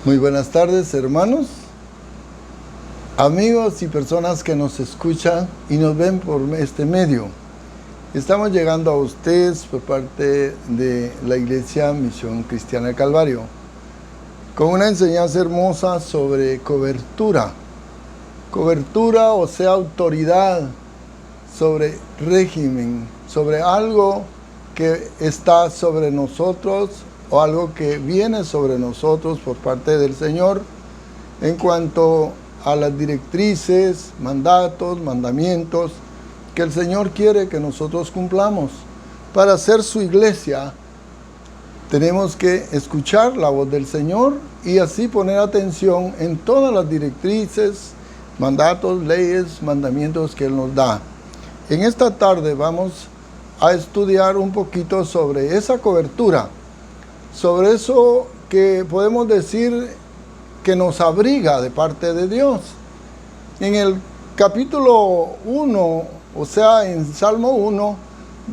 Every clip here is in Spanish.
Muy buenas tardes, hermanos, amigos y personas que nos escuchan y nos ven por este medio. Estamos llegando a ustedes por parte de la Iglesia Misión Cristiana del Calvario, con una enseñanza hermosa sobre cobertura. Cobertura, o sea, autoridad sobre régimen, sobre algo que está sobre nosotros o algo que viene sobre nosotros por parte del Señor en cuanto a las directrices, mandatos, mandamientos que el Señor quiere que nosotros cumplamos. Para ser su iglesia tenemos que escuchar la voz del Señor y así poner atención en todas las directrices, mandatos, leyes, mandamientos que Él nos da. En esta tarde vamos a estudiar un poquito sobre esa cobertura, sobre eso que podemos decir que nos abriga de parte de Dios. En el capítulo 1, o sea, en Salmo 1,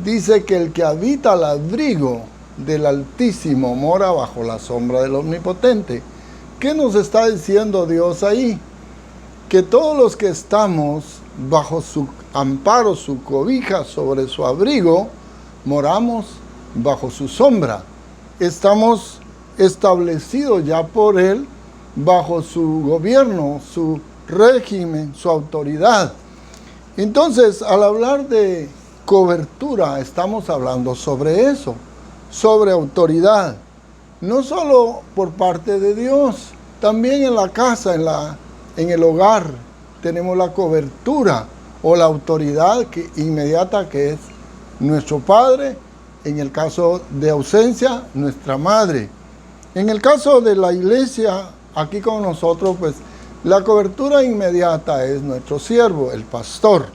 dice que el que habita al abrigo del Altísimo mora bajo la sombra del Omnipotente. ¿Qué nos está diciendo Dios ahí? Que todos los que estamos bajo su amparo, su cobija, sobre su abrigo, moramos bajo su sombra. Estamos establecidos ya por Él bajo su gobierno, su régimen, su autoridad. Entonces, al hablar de cobertura, estamos hablando sobre eso, sobre autoridad. No solo por parte de Dios, también en la casa, en el hogar, tenemos la cobertura o la autoridad inmediata que es nuestro Padre. En el caso de ausencia, nuestra madre. En el caso de la iglesia, aquí con nosotros, pues la cobertura inmediata es nuestro siervo, el pastor.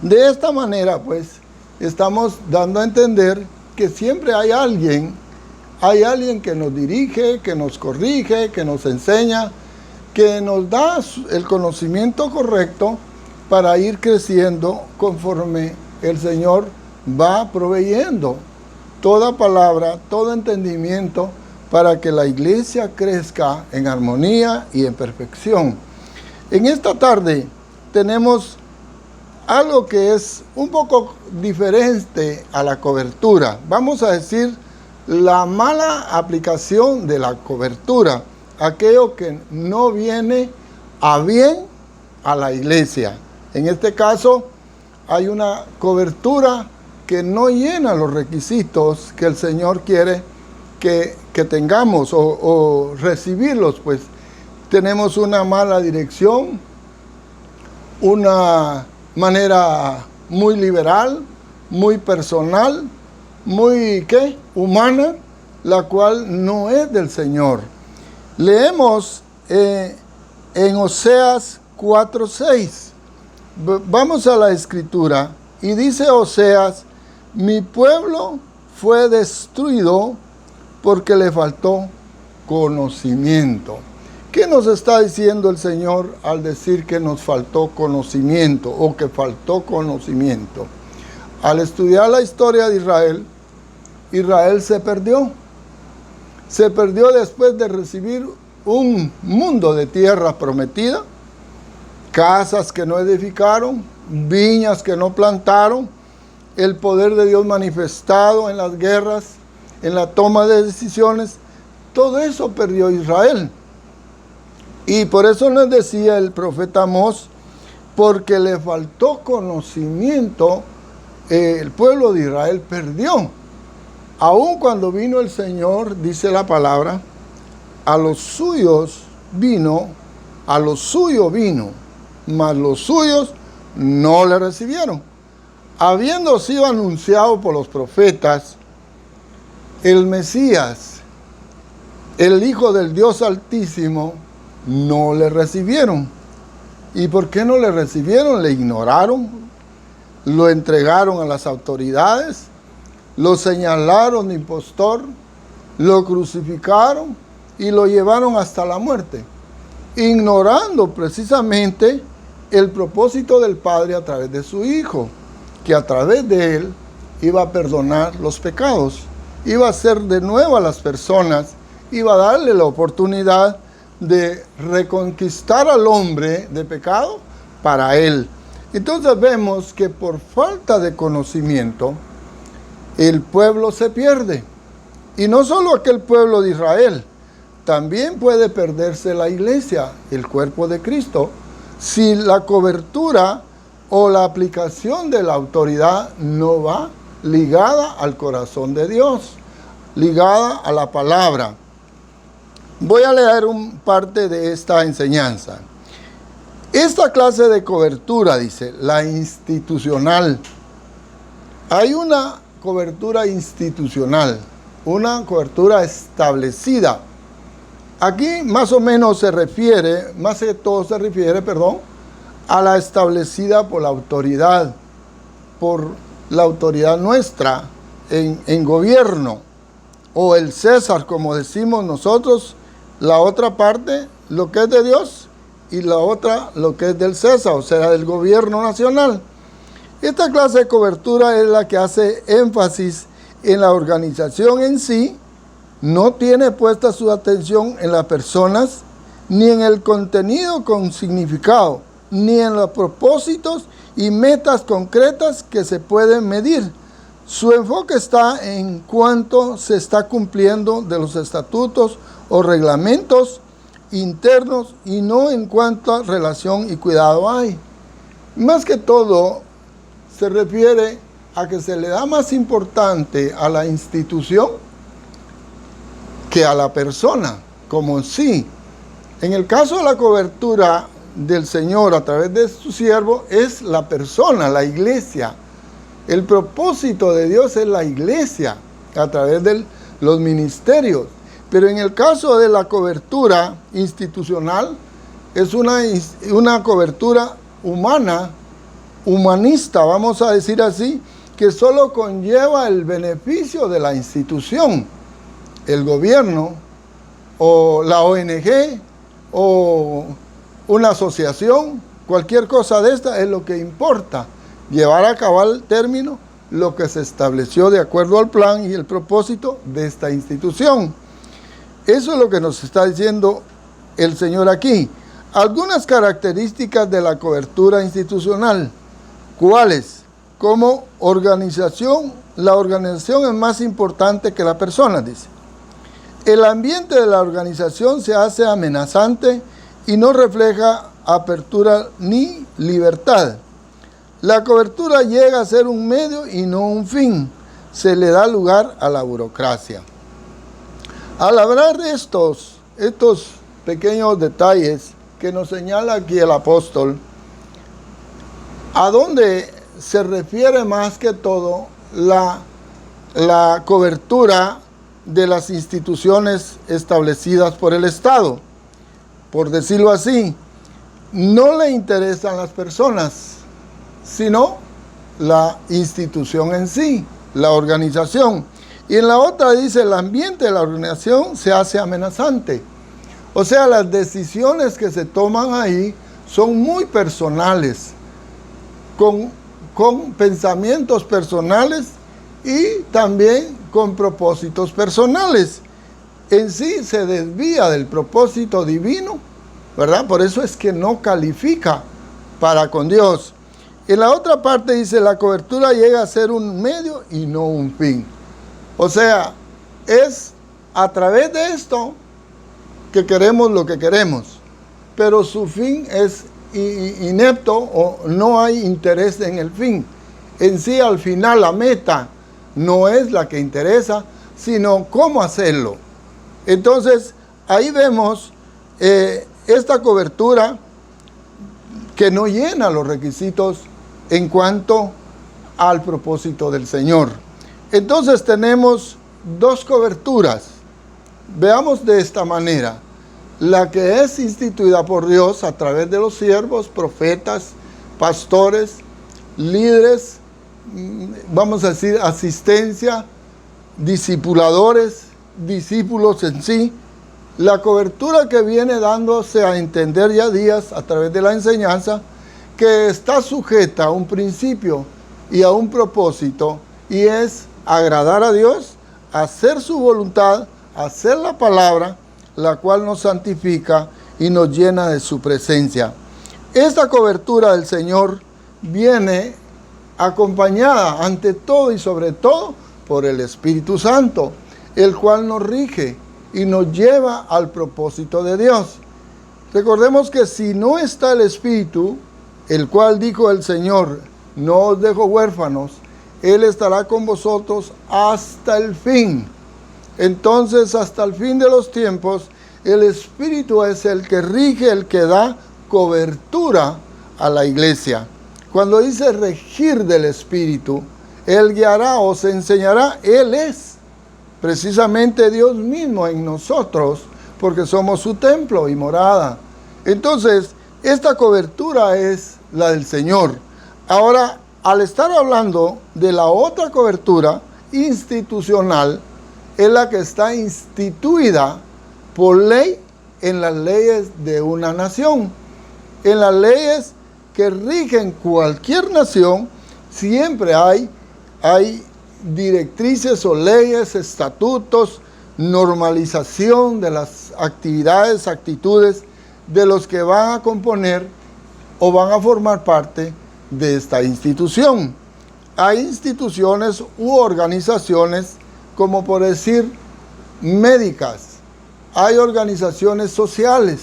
De esta manera, pues, estamos dando a entender que siempre hay alguien que nos dirige, que nos corrige, que nos enseña, que nos da el conocimiento correcto para ir creciendo conforme el Señor va proveyendo toda palabra, todo entendimiento para que la iglesia crezca en armonía y en perfección. En esta tarde tenemos algo que es un poco diferente a la cobertura. Vamos a decir la mala aplicación de la cobertura, aquello que no viene a bien a la iglesia. En este caso hay una cobertura que no llena los requisitos que el Señor quiere que tengamos o recibirlos, pues tenemos una mala dirección, una manera muy liberal, muy personal, muy humana, la cual no es del Señor. Leemos en Oseas 4:6. Vamos a la escritura y dice Oseas: mi pueblo fue destruido porque le faltó conocimiento. ¿Qué nos está diciendo el Señor al decir que nos faltó conocimiento o que faltó conocimiento? Al estudiar la historia de Israel, Israel se perdió. Se perdió después de recibir un mundo de tierra prometida, casas que no edificaron, viñas que no plantaron, el poder de Dios manifestado en las guerras, en la toma de decisiones. Todo eso perdió Israel. Y por eso nos decía el profeta Amós, porque le faltó conocimiento, el pueblo de Israel perdió. Aun cuando vino el Señor, dice la palabra, a los suyos vino, mas los suyos no le recibieron. Habiendo sido anunciado por los profetas, el Mesías, el Hijo del Dios Altísimo, no le recibieron. ¿Y por qué no le recibieron? Le ignoraron, lo entregaron a las autoridades, lo señalaron de impostor, lo crucificaron y lo llevaron hasta la muerte, ignorando precisamente el propósito del Padre a través de su Hijo, que a través de Él iba a perdonar los pecados, iba a hacer de nuevo a las personas y va a darle la oportunidad de reconquistar al hombre de pecado para él. Entonces vemos que por falta de conocimiento el pueblo se pierde. Y no solo aquel pueblo de Israel, también puede perderse la iglesia, el cuerpo de Cristo, si la cobertura o la aplicación de la autoridad no va ligada al corazón de Dios, ligada a la palabra. Voy a leer parte de esta enseñanza. Esta clase de cobertura, dice, la institucional. Hay una cobertura institucional, una cobertura establecida. Aquí más o menos se refiere, más que todo se refiere, a la establecida por la autoridad nuestra en gobierno, o el César, como decimos nosotros, la otra parte, lo que es de Dios, y la otra, lo que es del César, o sea, del gobierno nacional. Esta clase de cobertura es la que hace énfasis en la organización en sí, no tiene puesta su atención en las personas, ni en el contenido con significado, ni en los propósitos y metas concretas que se pueden medir. Su enfoque está en cuánto se está cumpliendo de los estatutos o reglamentos internos y no en cuánta relación y cuidado hay. Más que todo, se refiere a que se le da más importante a la institución que a la persona como en sí. En el caso de la cobertura del Señor a través de su siervo es la persona, la iglesia. El propósito de Dios es la iglesia a través de los ministerios. Pero en el caso de la cobertura institucional es una cobertura humana, humanista, vamos a decir así, que solo conlleva el beneficio de la institución, el gobierno o la ONG o una asociación, cualquier cosa de esta es lo que importa, llevar a cabo al término lo que se estableció de acuerdo al plan y el propósito de esta institución. Eso es lo que nos está diciendo el Señor aquí. Algunas características de la cobertura institucional. ¿Cuáles? Como organización, la organización es más importante que la persona, dice. El ambiente de la organización se hace amenazante y no refleja apertura ni libertad. La cobertura llega a ser un medio y no un fin. Se le da lugar a la burocracia. Al hablar de estos pequeños detalles que nos señala aquí el apóstol, a dónde se refiere más que todo la cobertura de las instituciones establecidas por el Estado. Por decirlo así, no le interesan las personas, sino la institución en sí, la organización. Y en la otra dice, el ambiente de la organización se hace amenazante. O sea, las decisiones que se toman ahí son muy personales, con pensamientos personales y también con propósitos personales. En sí se desvía del propósito divino, ¿verdad? Por eso es que no califica para con Dios. En la otra parte dice, la cobertura llega a ser un medio y no un fin. O sea, es a través de esto que queremos lo que queremos, pero su fin es inepto o no hay interés en el fin. En sí, al final, la meta no es la que interesa, sino cómo hacerlo. Entonces, ahí vemos esta cobertura que no llena los requisitos en cuanto al propósito del Señor. Entonces tenemos dos coberturas. Veamos de esta manera. La que es instituida por Dios a través de los siervos, profetas, pastores, líderes, vamos a decir asistencia, discipuladores, discípulos en sí. La cobertura que viene dándose a entender ya días a través de la enseñanza, que está sujeta a un principio y a un propósito, y es agradar a Dios, hacer su voluntad hacer la palabra, la cual nos santifica y nos llena de su presencia. Esta cobertura del Señor viene acompañada ante todo y sobre todo por el Espíritu Santo, el cual nos rige y nos lleva al propósito de Dios. Recordemos que si no está el Espíritu, el cual dijo el Señor, no os dejo huérfanos, Él estará con vosotros hasta el fin. Entonces, hasta el fin de los tiempos, el Espíritu es el que rige, el que da cobertura a la iglesia. Cuando dice regir del Espíritu, Él guiará, os enseñará, Él es precisamente Dios mismo en nosotros, porque somos su templo y morada. Entonces, esta cobertura es la del Señor. Ahora, al estar hablando de la otra cobertura institucional, es la que está instituida por ley en las leyes de una nación. En las leyes que rigen cualquier nación, siempre hay directrices o leyes, estatutos, normalización de las actividades, actitudes de los que van a componer o van a formar parte de esta institución. Hay instituciones u organizaciones, como por decir médicas, hay organizaciones sociales,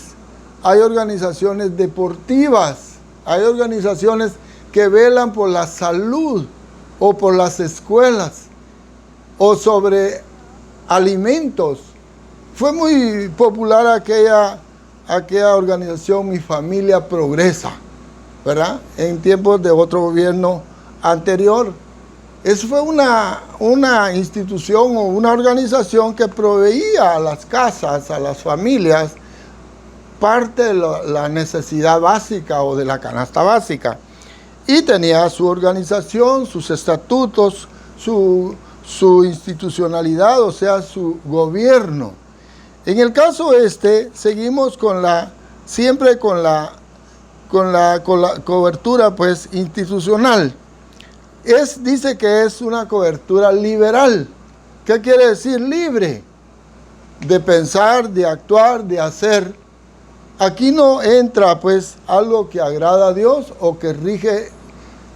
hay organizaciones deportivas, hay organizaciones que velan por la salud o por las escuelas o sobre alimentos. Fue muy popular aquella organización Mi Familia Progresa, ¿verdad? En tiempos de otro gobierno anterior. Eso fue una institución o una organización que proveía a las casas, a las familias, parte de la necesidad básica o de la canasta básica. Y tenía su organización, sus estatutos, su institucionalidad, o sea, su gobierno. En el caso seguimos siempre con la cobertura pues institucional. Dice que es una cobertura liberal. ¿Qué quiere decir? Libre de pensar, de actuar, de hacer. Aquí no entra pues algo que agrada a Dios o que rige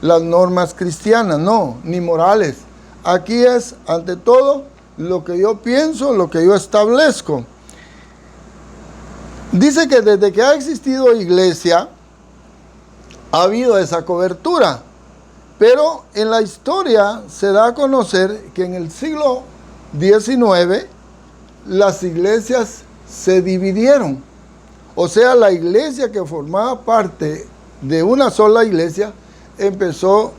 las normas cristianas, no, ni morales. Aquí es ante todo lo que yo pienso, lo que yo establezco. Dice que desde que ha existido iglesia ha habido esa cobertura. Pero en la historia se da a conocer que en el siglo XIX las iglesias se dividieron. O sea, la iglesia que formaba parte de una sola iglesia empezó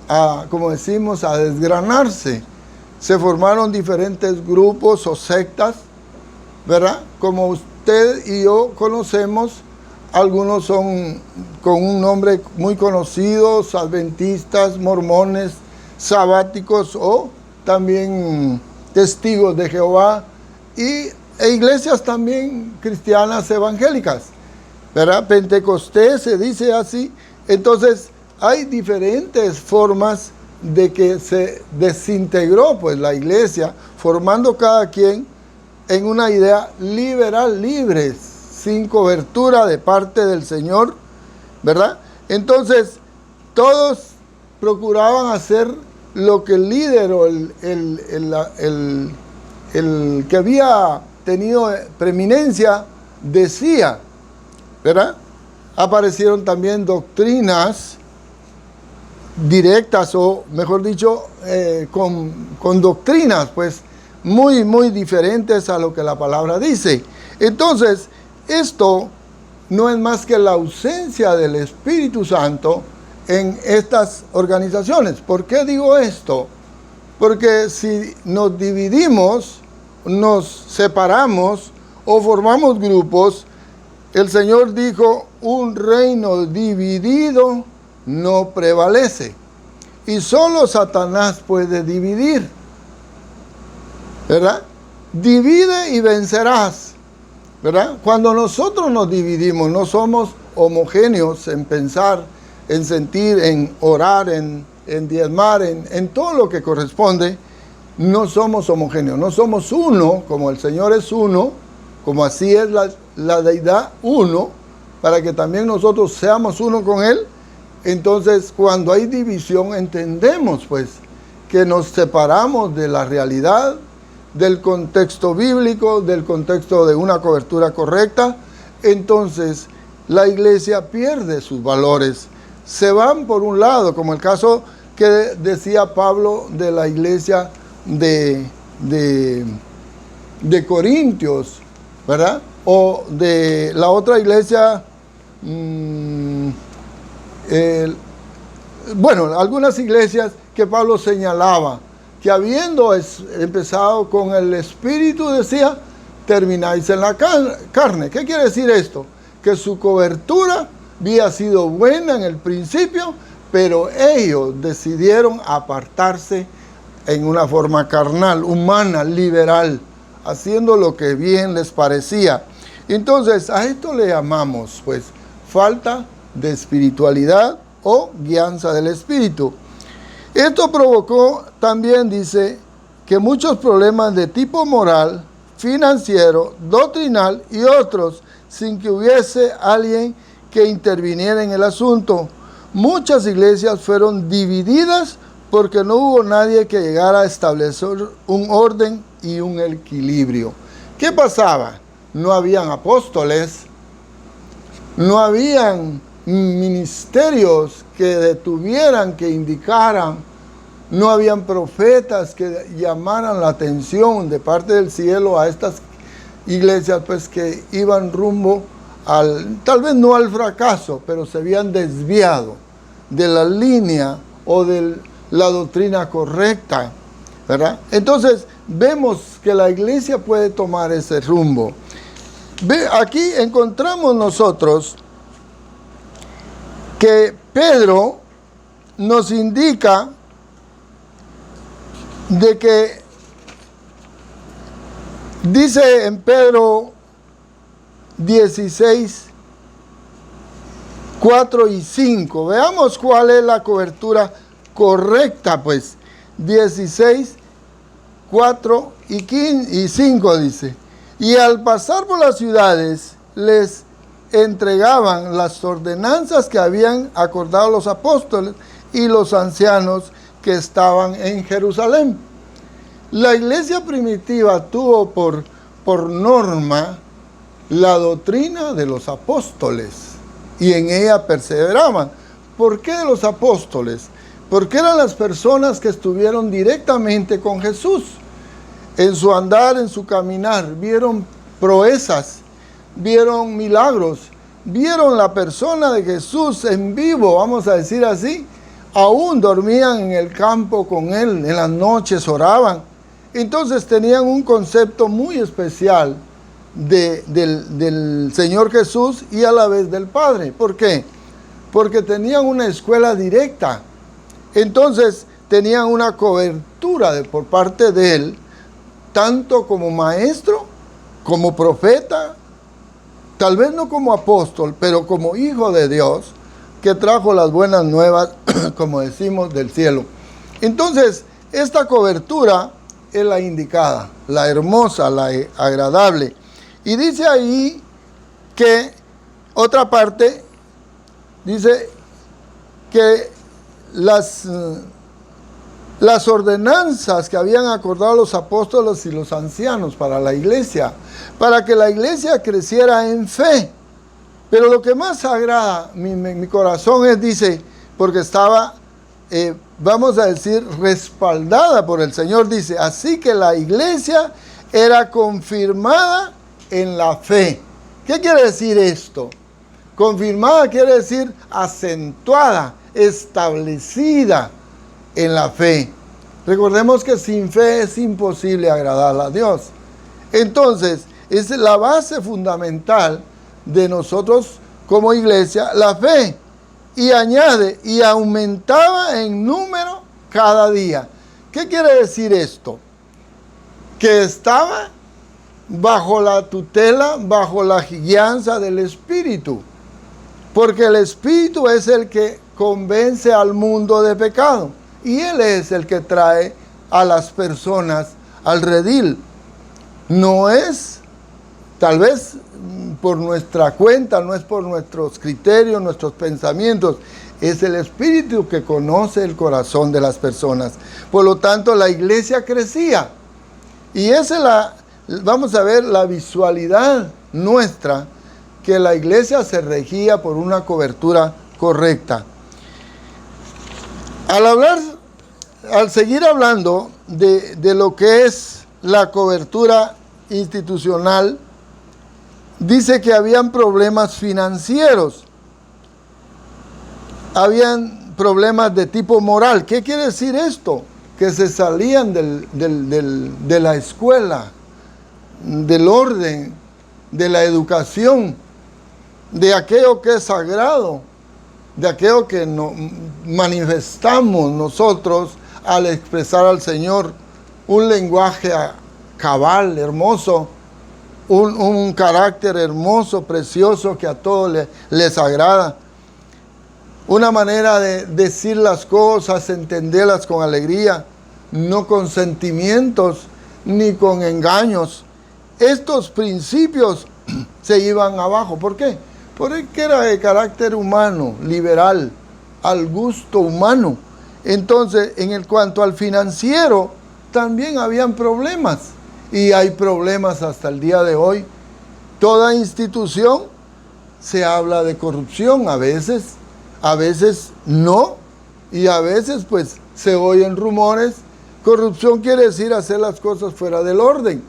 como decimos, a desgranarse. Se formaron diferentes grupos o sectas, ¿verdad? Como usted y yo conocemos. Algunos son con un nombre muy conocido, adventistas, mormones, sabáticos o también testigos de Jehová e iglesias también cristianas evangélicas, ¿verdad? Pentecostés se dice así. Entonces hay diferentes formas de que se desintegró pues la iglesia, formando cada quien en una idea liberal, libres, sin cobertura de parte del Señor, ¿verdad? Entonces, todos procuraban hacer lo que el líder o el que había tenido preeminencia decía, ¿verdad? Aparecieron también doctrinas directas o, mejor dicho, con doctrinas, pues, muy, muy diferentes a lo que la palabra dice. Entonces, esto no es más que la ausencia del Espíritu Santo en estas organizaciones. ¿Por qué digo esto? Porque si nos dividimos, nos separamos o formamos grupos, el Señor dijo, un reino dividido no prevalece. Y solo Satanás puede dividir, ¿verdad? Divide y vencerás. ¿Verdad? Cuando nosotros nos dividimos, no somos homogéneos en pensar, en sentir, en orar, en diezmar, en todo lo que corresponde, no somos homogéneos, no somos uno, como el Señor es uno, como así es la deidad uno, para que también nosotros seamos uno con Él. Entonces, cuando hay división, entendemos pues que nos separamos de la realidad, del contexto bíblico, del contexto de una cobertura correcta. Entonces, la iglesia pierde sus valores. Se van por un lado, como el caso que decía Pablo de la iglesia de Corintios, ¿verdad? O de la otra iglesia, bueno, algunas iglesias que Pablo señalaba, que habiendo empezado con el Espíritu, decía, termináis en la carne. ¿Qué quiere decir esto? Que su cobertura había sido buena en el principio, pero ellos decidieron apartarse en una forma carnal, humana, liberal, haciendo lo que bien les parecía. Entonces, a esto le llamamos, pues, falta de espiritualidad o guianza del Espíritu. Esto provocó también, dice, que muchos problemas de tipo moral, financiero, doctrinal y otros, sin que hubiese alguien que interviniera en el asunto. Muchas iglesias fueron divididas porque no hubo nadie que llegara a establecer un orden y un equilibrio. ¿Qué pasaba? No habían apóstoles, no habían ministerios que detuvieran, que indicaran, no habían profetas que llamaran la atención de parte del cielo a estas iglesias, pues que iban rumbo tal vez no al fracaso, pero se habían desviado de la línea o de la doctrina correcta, ¿verdad? Entonces vemos que la iglesia puede tomar ese rumbo. Aquí encontramos nosotros que Pedro nos indica de que dice en Pedro 16, 4 y 5. Veamos cuál es la cobertura correcta, pues. 16, 4 y 5 dice. Y al pasar por las ciudades, les entregaban las ordenanzas que habían acordado los apóstoles y los ancianos que estaban en Jerusalén. La iglesia primitiva tuvo por norma la doctrina de los apóstoles y en ella perseveraban. ¿Por qué de los apóstoles? Porque eran las personas que estuvieron directamente con Jesús. En su andar, en su caminar, vieron proezas, vieron milagros, vieron la persona de Jesús en vivo, vamos a decir así. Aún dormían en el campo con Él, en las noches oraban. Entonces tenían un concepto muy especial del Señor Jesús y a la vez del Padre. ¿Por qué? Porque tenían una escuela directa. Entonces tenían una cobertura por parte de Él, tanto como maestro, como profeta, tal vez no como apóstol, pero como hijo de Dios, que trajo las buenas nuevas, como decimos, del cielo. Entonces, esta cobertura es la indicada, la hermosa, la agradable. Y dice ahí que, otra parte, dice que las ordenanzas que habían acordado los apóstoles y los ancianos para la iglesia, para que la iglesia creciera en fe. Pero lo que más agrada mi corazón es, dice, porque estaba, vamos a decir, respaldada por el Señor, dice, así que la iglesia era confirmada en la fe. ¿Qué quiere decir esto? Confirmada quiere decir acentuada, establecida en la fe. Recordemos que sin fe es imposible agradar a Dios. Entonces, es la base fundamental de nosotros como iglesia, la fe. Y añade, y aumentaba en número cada día. ¿Qué quiere decir esto? Que estaba bajo la tutela, bajo la guianza del Espíritu. Porque el Espíritu es el que convence al mundo de pecado. Y Él es el que trae a las personas al redil. No es, tal vez por nuestra cuenta, no es por nuestros criterios, nuestros pensamientos, es el Espíritu que conoce el corazón de las personas. Por lo tanto, la iglesia crecía. Y esa es vamos a ver la visualidad nuestra, que la iglesia se regía por una cobertura correcta. Al seguir hablando de lo que es la cobertura institucional, dice que habían problemas financieros, habían problemas de tipo moral. ¿Qué quiere decir esto? Que se salían de la escuela, del orden, de la educación, de aquello que es sagrado, de aquello que manifestamos nosotros al expresar al Señor un lenguaje cabal, hermoso, un carácter hermoso, precioso, que a todos les agrada. Una manera de decir las cosas, entenderlas con alegría, no con sentimientos ni con engaños. Estos principios se iban abajo. ¿Por qué? Porque era de carácter humano, liberal, al gusto humano. Entonces, cuanto al financiero, también habían problemas. Y hay problemas hasta el día de hoy. Toda institución se habla de corrupción, a veces no, y a veces pues se oyen rumores. Corrupción quiere decir hacer las cosas fuera del orden.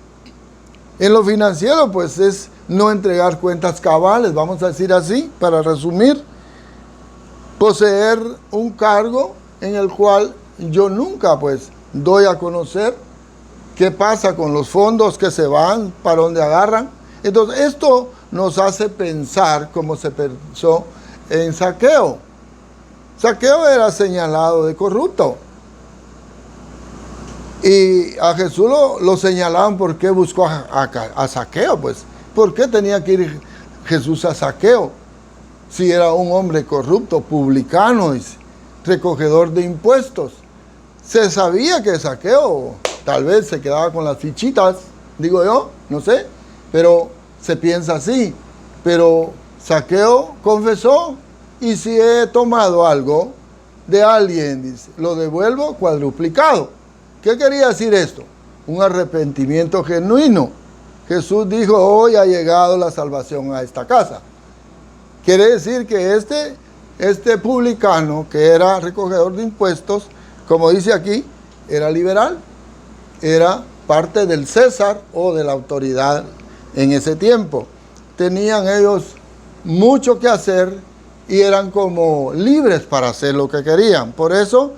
En lo financiero pues es no entregar cuentas cabales, vamos a decir así, para resumir. Poseer un cargo en el cual yo nunca pues doy a conocer qué pasa con los fondos que se van, para dónde agarran. Entonces esto nos hace pensar como se pensó en Zaqueo. Zaqueo era señalado de corrupto. Y a Jesús lo señalaban porque buscó a Zaqueo, pues. ¿Por qué tenía que ir Jesús a Zaqueo? Si era un hombre corrupto, publicano, recogedor de impuestos. Se sabía que Zaqueo tal vez se quedaba con las fichitas, digo yo, no sé, pero se piensa así. Pero Zaqueo confesó: y si he tomado algo de alguien, dice, lo devuelvo cuadruplicado. ¿Qué quería decir esto? Un arrepentimiento genuino. Jesús dijo: hoy ha llegado la salvación a esta casa. Quiere decir que este publicano, que era recogedor de impuestos, como dice aquí, era liberal, era parte del César o de la autoridad en ese tiempo. Tenían ellos mucho que hacer y eran como libres para hacer lo que querían. Por eso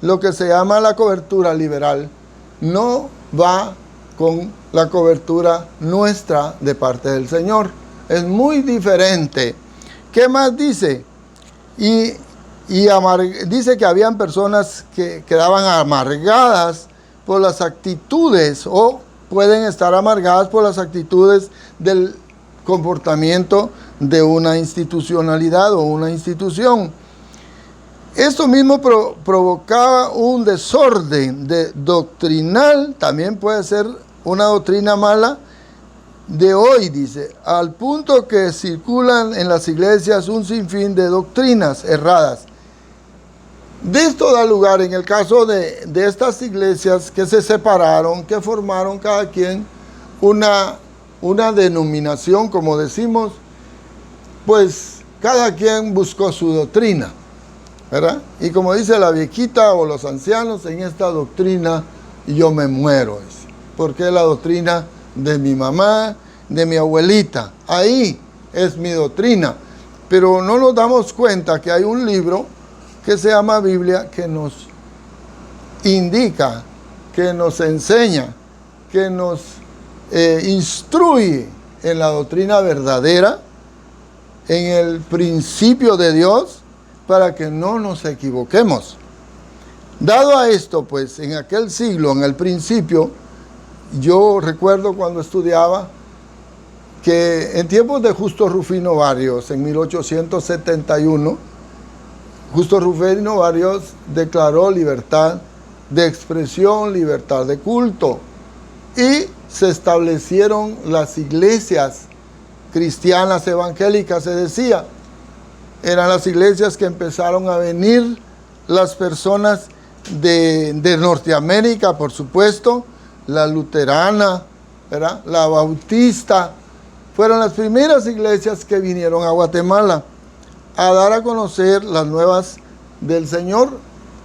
lo que se llama la cobertura liberal no va con la cobertura nuestra de parte del Señor. Es muy diferente. ¿Qué más dice? Dice que habían personas que quedaban amargadas por las actitudes, o pueden estar amargadas por las actitudes del comportamiento de una institucionalidad o una institución. Esto mismo provocaba un desorden doctrinal, también puede ser una doctrina mala de hoy, dice, al punto que circulan en las iglesias un sinfín de doctrinas erradas. De esto da lugar, en el caso de estas iglesias que se separaron, que formaron cada quien una denominación, como decimos, pues cada quien buscó su doctrina, ¿verdad? Y como dice la viejita o los ancianos, en esta doctrina yo me muero, porque es la doctrina de mi mamá, de mi abuelita, ahí es mi doctrina. Pero no nos damos cuenta que hay un libro que se llama Biblia, que nos indica, que nos enseña, que nos instruye en la doctrina verdadera, en el principio de Dios, para que no nos equivoquemos. Dado a esto, pues, en aquel siglo, en el principio, yo recuerdo cuando estudiaba que en tiempos de Justo Rufino Barrios, en 1871, Justo Rufino Barrios declaró libertad de expresión, libertad de culto. Y se establecieron las iglesias cristianas evangélicas, se decía. Eran las iglesias que empezaron a venir las personas de Norteamérica, por supuesto, la luterana, ¿verdad?, la bautista. Fueron las primeras iglesias que vinieron a Guatemala a dar a conocer las nuevas del Señor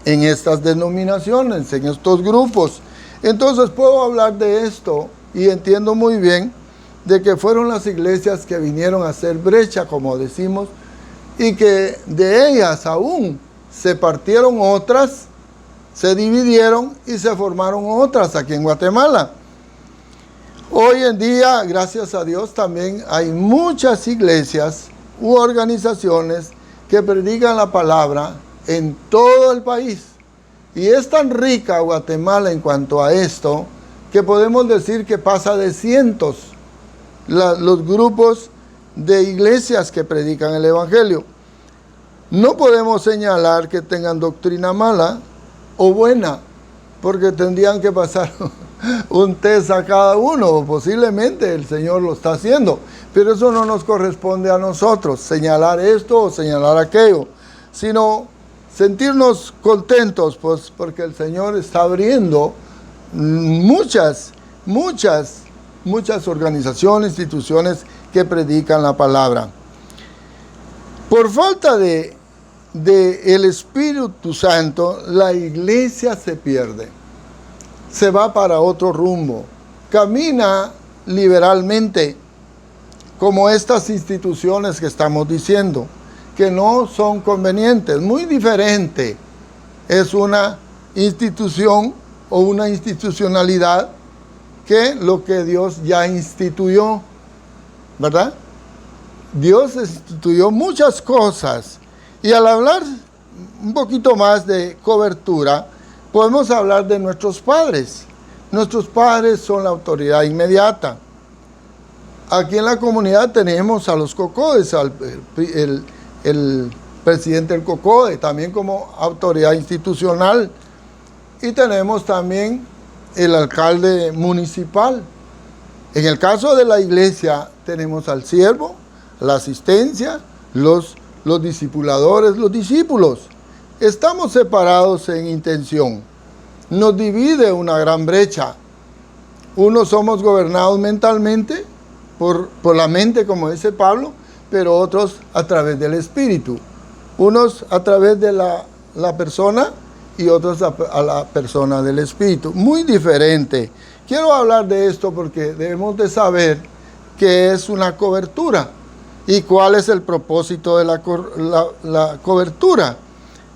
en estas denominaciones, en estos grupos. Entonces puedo hablar de esto y entiendo muy bien de que fueron las iglesias que vinieron a hacer brecha, como decimos, y que de ellas aún se partieron otras, se dividieron y se formaron otras aquí en Guatemala. Hoy en día, gracias a Dios, también hay muchas iglesias u organizaciones que predican la palabra en todo el país. Y es tan rica Guatemala en cuanto a esto, que podemos decir que pasa de cientos los grupos de iglesias que predican el Evangelio. No podemos señalar que tengan doctrina mala o buena, porque tendrían que pasar un test a cada uno. Posiblemente el Señor lo está haciendo, pero eso no nos corresponde a nosotros, señalar esto o señalar aquello, sino sentirnos contentos, pues, porque el Señor está abriendo muchas organizaciones, instituciones que predican la palabra. Por falta de el Espíritu Santo, la iglesia se pierde, se va para otro rumbo, camina liberalmente, como estas instituciones que estamos diciendo, que no son convenientes. Muy diferente es una institución o una institucionalidad que lo que Dios ya instituyó, ¿verdad? Dios instituyó muchas cosas. Y al hablar un poquito más de cobertura, podemos hablar de nuestros padres. Nuestros padres son la autoridad inmediata. Aquí en la comunidad tenemos a los COCODES, el presidente del COCODE, también como autoridad institucional. Y tenemos también el alcalde municipal. En el caso de la iglesia, tenemos al siervo, la asistencia, los discipuladores, los discípulos. Estamos separados en intención. Nos divide una gran brecha. Unos somos gobernados mentalmente por la mente, como dice Pablo, pero otros a través del Espíritu. Unos a través de la persona y otros a la persona del Espíritu. Muy diferente. Quiero hablar de esto porque debemos de saber qué es una cobertura y cuál es el propósito de la cobertura.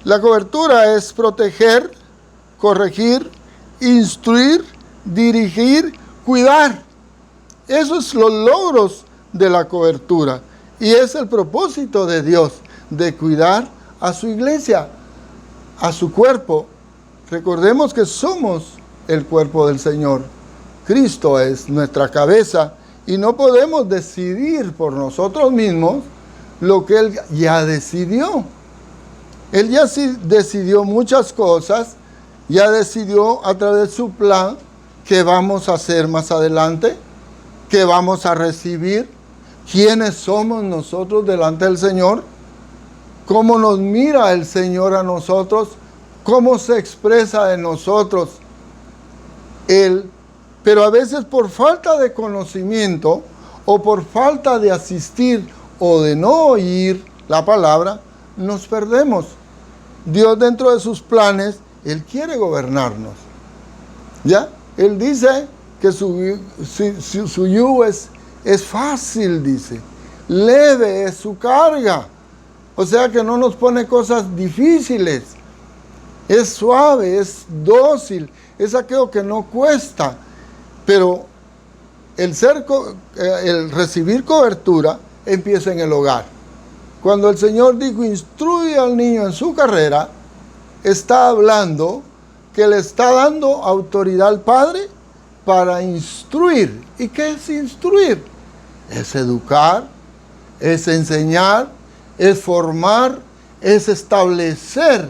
La cobertura es proteger, corregir, instruir, dirigir, cuidar. Esos son los logros de la cobertura. Y es el propósito de Dios, de cuidar a su iglesia, a su cuerpo. Recordemos que somos el cuerpo del Señor. Cristo es nuestra cabeza y no podemos decidir por nosotros mismos lo que Él ya decidió. Él ya decidió muchas cosas, ya decidió a través de su plan qué vamos a hacer más adelante, qué vamos a recibir, quiénes somos nosotros delante del Señor, cómo nos mira el Señor a nosotros, cómo se expresa en nosotros Él. Pero a veces por falta de conocimiento o por falta de asistir o de no oír la palabra, nos perdemos. Dios, dentro de sus planes, Él quiere gobernarnos. ¿Ya? Él dice que su yugo es fácil, dice. Leve es su carga. O sea que no nos pone cosas difíciles. Es suave, es dócil, es aquello que no cuesta. Pero el recibir cobertura empieza en el hogar. Cuando el Señor dijo, instruye al niño en su carrera, está hablando que le está dando autoridad al Padre para instruir. ¿Y qué es instruir? Es educar, es enseñar, es formar, es establecer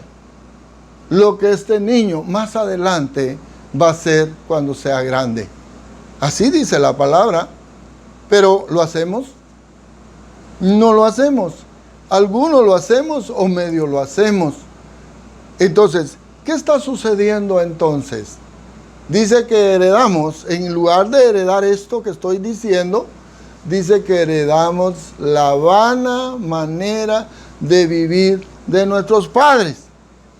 lo que este niño más adelante va a ser cuando sea grande. Así dice la palabra, pero ¿lo hacemos? No lo hacemos. Algunos lo hacemos o medio lo hacemos. Entonces, ¿qué está sucediendo entonces? Dice que heredamos, en lugar de heredar esto que estoy diciendo, dice que heredamos la vana manera de vivir de nuestros padres.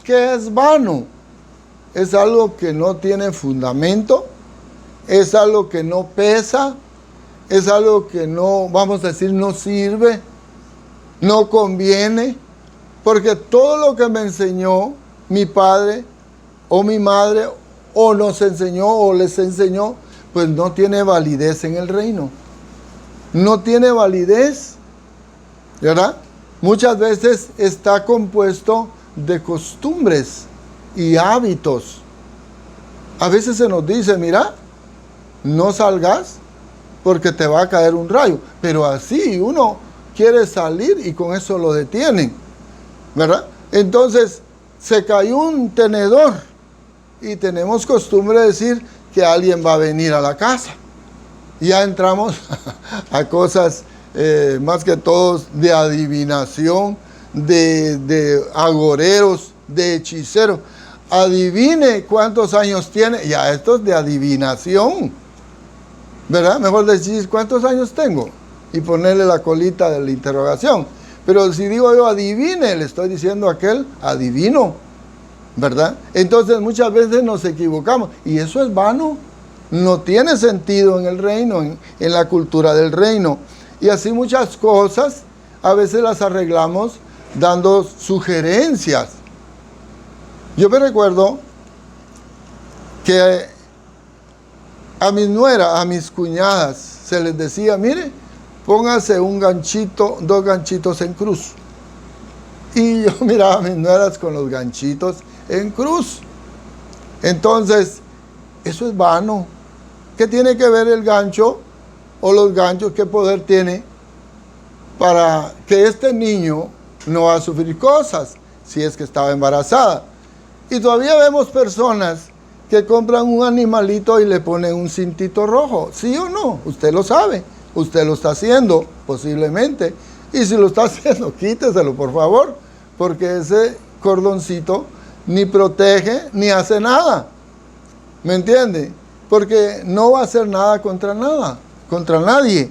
¿Qué es vano? Es algo que no tiene fundamento, es algo que no pesa, es algo que no, vamos a decir, no sirve, no conviene, porque todo lo que me enseñó mi padre o mi madre, o nos enseñó o les enseñó, pues no tiene validez en el reino. No tiene validez, ¿verdad? Muchas veces está compuesto de costumbres y hábitos. A veces se nos dice, mira, no salgas porque te va a caer un rayo. Pero así uno quiere salir y con eso lo detienen, ¿verdad? Entonces, se cayó un tenedor y tenemos costumbre de decir que alguien va a venir a la casa. Ya entramos a cosas más que todos de adivinación, de agoreros, de hechiceros. Adivine cuántos años tiene. Ya esto es de adivinación, ¿verdad? Mejor decir cuántos años tengo y ponerle la colita de la interrogación. Pero si digo yo adivine, le estoy diciendo a aquel adivino, ¿verdad? Entonces muchas veces nos equivocamos y eso es vano. No tiene sentido en el reino, en la cultura del reino. Y así muchas cosas a veces las arreglamos dando sugerencias. Yo me recuerdo que a mis nueras, a mis cuñadas, se les decía, mire, póngase un ganchito, 2 ganchitos en cruz. Y yo miraba a mis nueras con los ganchitos en cruz. Entonces, eso es vano. ¿Qué tiene que ver el gancho o los ganchos? ¿Qué poder tiene para que este niño no va a sufrir cosas si es que estaba embarazada? Y todavía vemos personas que compran un animalito y le ponen un cintito rojo. ¿Sí o no? Usted lo sabe. Usted lo está haciendo, posiblemente. Y si lo está haciendo, quíteselo, por favor. Porque ese cordoncito ni protege ni hace nada. ¿Me entiende? Porque no va a hacer nada, contra nadie.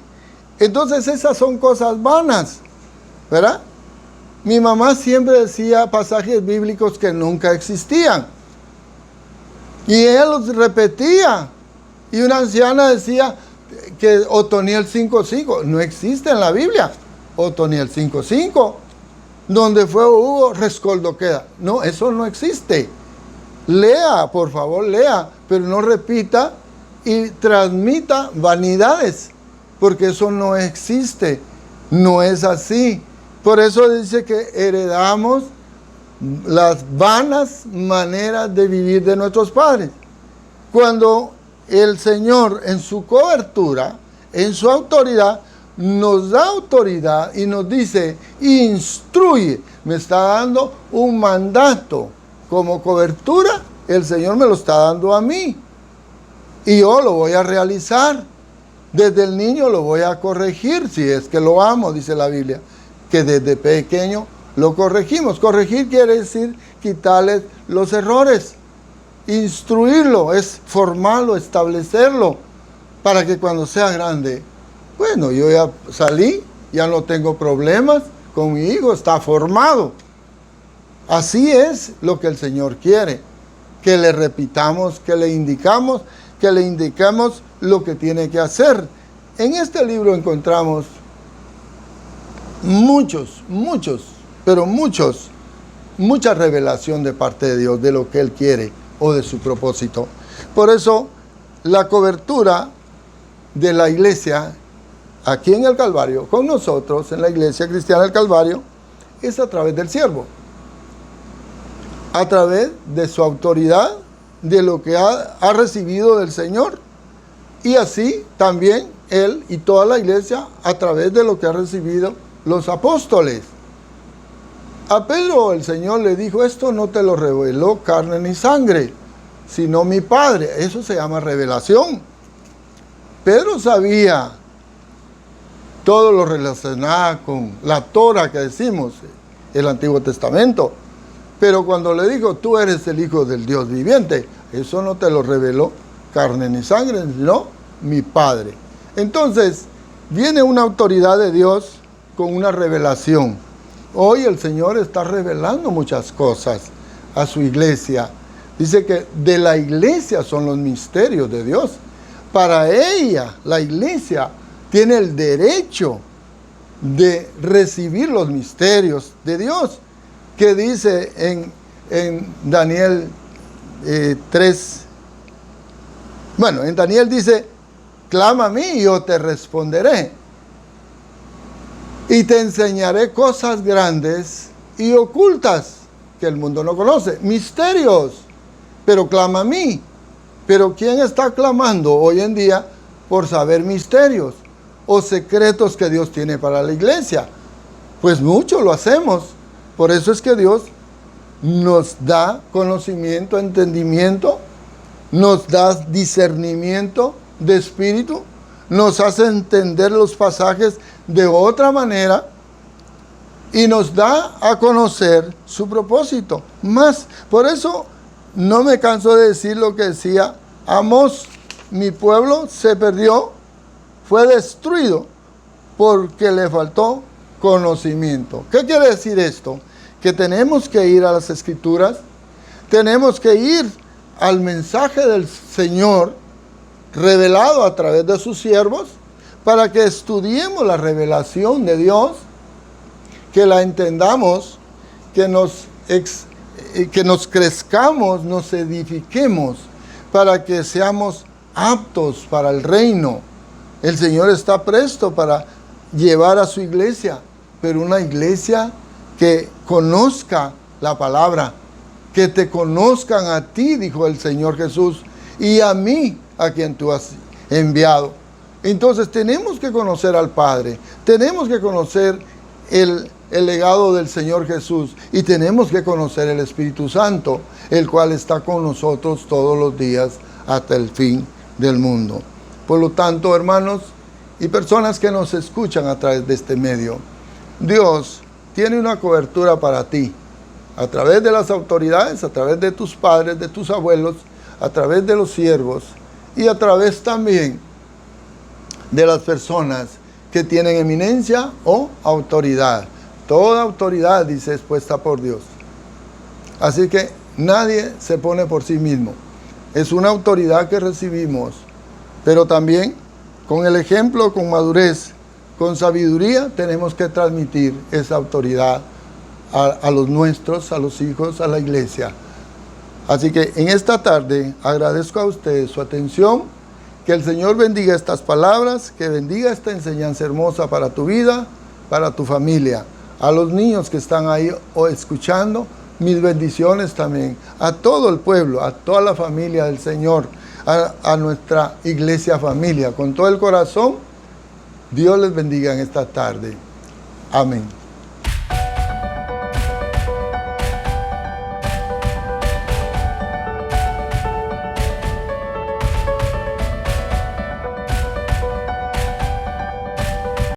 Entonces esas son cosas vanas, ¿verdad? Mi mamá siempre decía pasajes bíblicos que nunca existían. Y ella los repetía. Y una anciana decía que Otoniel 5:5 no existe en la Biblia. Otoniel 5:5, donde fue Hugo, rescoldo queda. No, eso no existe. Lea, por favor, lea, pero no repita y transmita vanidades, porque eso no existe, no es así. Por eso dice que heredamos las vanas maneras de vivir de nuestros padres. Cuando el Señor en su cobertura, en su autoridad, nos da autoridad y nos dice, instruye, me está dando un mandato. Como cobertura, el Señor me lo está dando a mí. Y yo lo voy a realizar. Desde el niño lo voy a corregir, si es que lo amo, dice la Biblia. Que desde pequeño lo corregimos. Corregir quiere decir quitarle los errores. Instruirlo es formarlo, establecerlo. Para que cuando sea grande, bueno, yo ya salí, ya no tengo problemas con mi hijo, está formado. Así es lo que el Señor quiere, que le repitamos, que le indiquemos lo que tiene que hacer. En este libro encontramos mucha revelación de parte de Dios, de lo que Él quiere o de su propósito. Por eso, la cobertura de la iglesia, aquí en el Calvario, con nosotros, en la iglesia cristiana del Calvario, es a través del siervo. A través de su autoridad, de lo que ha recibido del Señor. Y así también él y toda la iglesia a través de lo que ha recibido los apóstoles. A Pedro el Señor le dijo, esto no te lo reveló carne ni sangre, sino mi Padre. Eso se llama revelación. Pedro sabía todo lo relacionado con la Torah que decimos, el Antiguo Testamento. Pero cuando le dijo, tú eres el Hijo del Dios viviente, eso no te lo reveló carne ni sangre, sino mi Padre. Entonces, viene una autoridad de Dios con una revelación. Hoy el Señor está revelando muchas cosas a su iglesia. Dice que de la iglesia son los misterios de Dios. Para ella, la iglesia tiene el derecho de recibir los misterios de Dios. Que dice en Daniel 3. Bueno, en Daniel dice, clama a mí y yo te responderé. Y te enseñaré cosas grandes y ocultas que el mundo no conoce. Misterios. Pero clama a mí. Pero ¿quién está clamando hoy en día por saber misterios o secretos que Dios tiene para la iglesia? Pues mucho lo hacemos. Por eso es que Dios nos da conocimiento, entendimiento, nos da discernimiento de espíritu, nos hace entender los pasajes de otra manera y nos da a conocer su propósito. Más, por eso no me canso de decir lo que decía Amós, mi pueblo se perdió, fue destruido porque le faltó conocimiento. ¿Qué quiere decir esto? Que tenemos que ir a las Escrituras, tenemos que ir al mensaje del Señor revelado a través de sus siervos para que estudiemos la revelación de Dios, que la entendamos, que nos crezcamos, nos edifiquemos para que seamos aptos para el reino. El Señor está presto para llevar a su iglesia, pero una iglesia que conozca la palabra, que te conozcan a ti, dijo el Señor Jesús, y a mí, a quien tú has enviado. Entonces tenemos que conocer al Padre, tenemos que conocer el legado del Señor Jesús y tenemos que conocer el Espíritu Santo, el cual está con nosotros todos los días hasta el fin del mundo. Por lo tanto, hermanos y personas que nos escuchan a través de este medio, Dios tiene una cobertura para ti, a través de las autoridades, a través de tus padres, de tus abuelos, a través de los siervos y a través también de las personas que tienen eminencia o autoridad. Toda autoridad, dice, es puesta por Dios. Así que nadie se pone por sí mismo. Es una autoridad que recibimos, pero también con el ejemplo, con madurez, con sabiduría, tenemos que transmitir esa autoridad a los nuestros, a los hijos, a la iglesia. Así que en esta tarde agradezco a ustedes su atención. Que el Señor bendiga estas palabras, que bendiga esta enseñanza hermosa para tu vida, para tu familia. A los niños que están ahí escuchando, mis bendiciones también. A todo el pueblo, a toda la familia del Señor, a nuestra iglesia familia. Con todo el corazón, Dios les bendiga en esta tarde. Amén.